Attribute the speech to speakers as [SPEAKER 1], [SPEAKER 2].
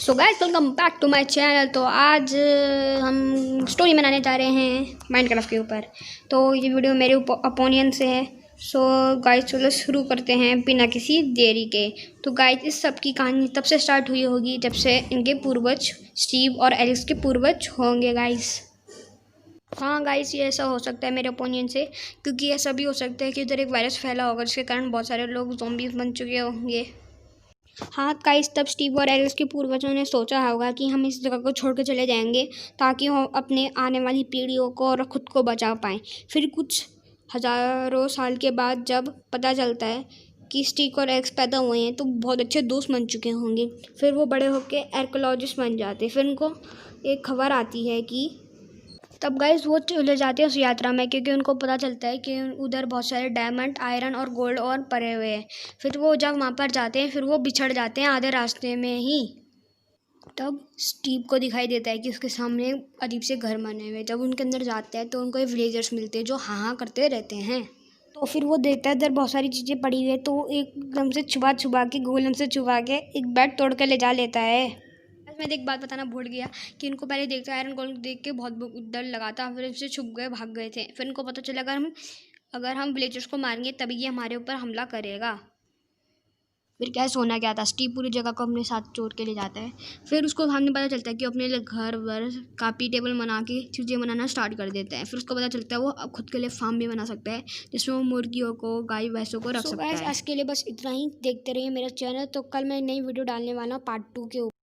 [SPEAKER 1] So guys welcome back to my channel. तो आज हम स्टोरी बनाने जा रहे हैं माइनक्राफ्ट के ऊपर। तो ये वीडियो मेरे ओपिनियन से है। सो गाइस चलो शुरू करते हैं बिना किसी देरी के। तो गाइस इस सब की कहानी तब से स्टार्ट हुई होगी जब से इनके पूर्वज स्टीव और एलिस के पूर्वज होंगे गाइस। हाँ गाइस ये ऐसा हो सकता है मेरे ओपिनियन से, क्योंकि ऐसा भी हो सकता है कि उधर एक वायरस फैला होगा जिसके कारण बहुत सारे लोग ज़ॉम्बीज़ बन चुके होंगे। हाँ गाइस तब स्टीव और एलिस के पूर्वजों ने सोचा होगा कि हम इस जगह को छोड़ कर चले जाएंगे ताकि हम अपने आने वाली पीढ़ियों को और ख़ुद को बचा पाएँ। फिर कुछ हज़ारों साल के बाद जब पता चलता है कि स्टीव और एलिस पैदा हुए हैं तो बहुत अच्छे दोस्त बन चुके होंगे। फिर वो बड़े होकर आर्कियोलॉजिस्ट बन जाते हैं। फिर उनको एक खबर आती है कि तब गाइस वो चले जाते हैं उस यात्रा में, क्योंकि उनको पता चलता है कि उधर बहुत सारे डायमंड, आयरन और गोल्ड और पड़े हुए हैं। फिर वो जब वहाँ पर जाते हैं फिर वो बिछड़ जाते हैं आधे रास्ते में ही। तब स्टीव को दिखाई देता है कि उसके सामने अजीब से घर बने हुए। जब उनके अंदर जाता है तो उनको विलेजर्स मिलते हैं जो हाँ करते रहते हैं। तो फिर वो देखता है इधर बहुत सारी चीज़ें पड़ी हुई है, तो एकदम से छुपा के गोलम से छुपा के एक बेड तोड़ के ले जा लेता है। मैं एक बात बताना भूल गया कि इनको पहले देखते आयरन गोल्ड देख के बहुत डर लगा था। फिर इनसे छुप गए, भाग गए थे। फिर इनको पता चला अगर हम विलेजर्स को मारेंगे तभी ये हमारे ऊपर हमला करेगा। फिर क्या सोना क्या था, स्टीव पूरी जगह को अपने साथ चोर के ले जाता है। फिर उसको सामने पता चलता है कि अपने लिए घर वर कापी टेबल बना के चीज़ें बनाना स्टार्ट कर देता है। फिर उसको पता चलता है वो अब खुद के लिए फार्म भी बना सकता है जिसमें वो मुर्गियों को, गाय भैंसों को रख सकता है। आज के लिए बस इतना ही। देखते रहिए मेरा चैनल। तो कल मैं नई वीडियो डालने वाला हूँ पार्ट 2 के ऊपर।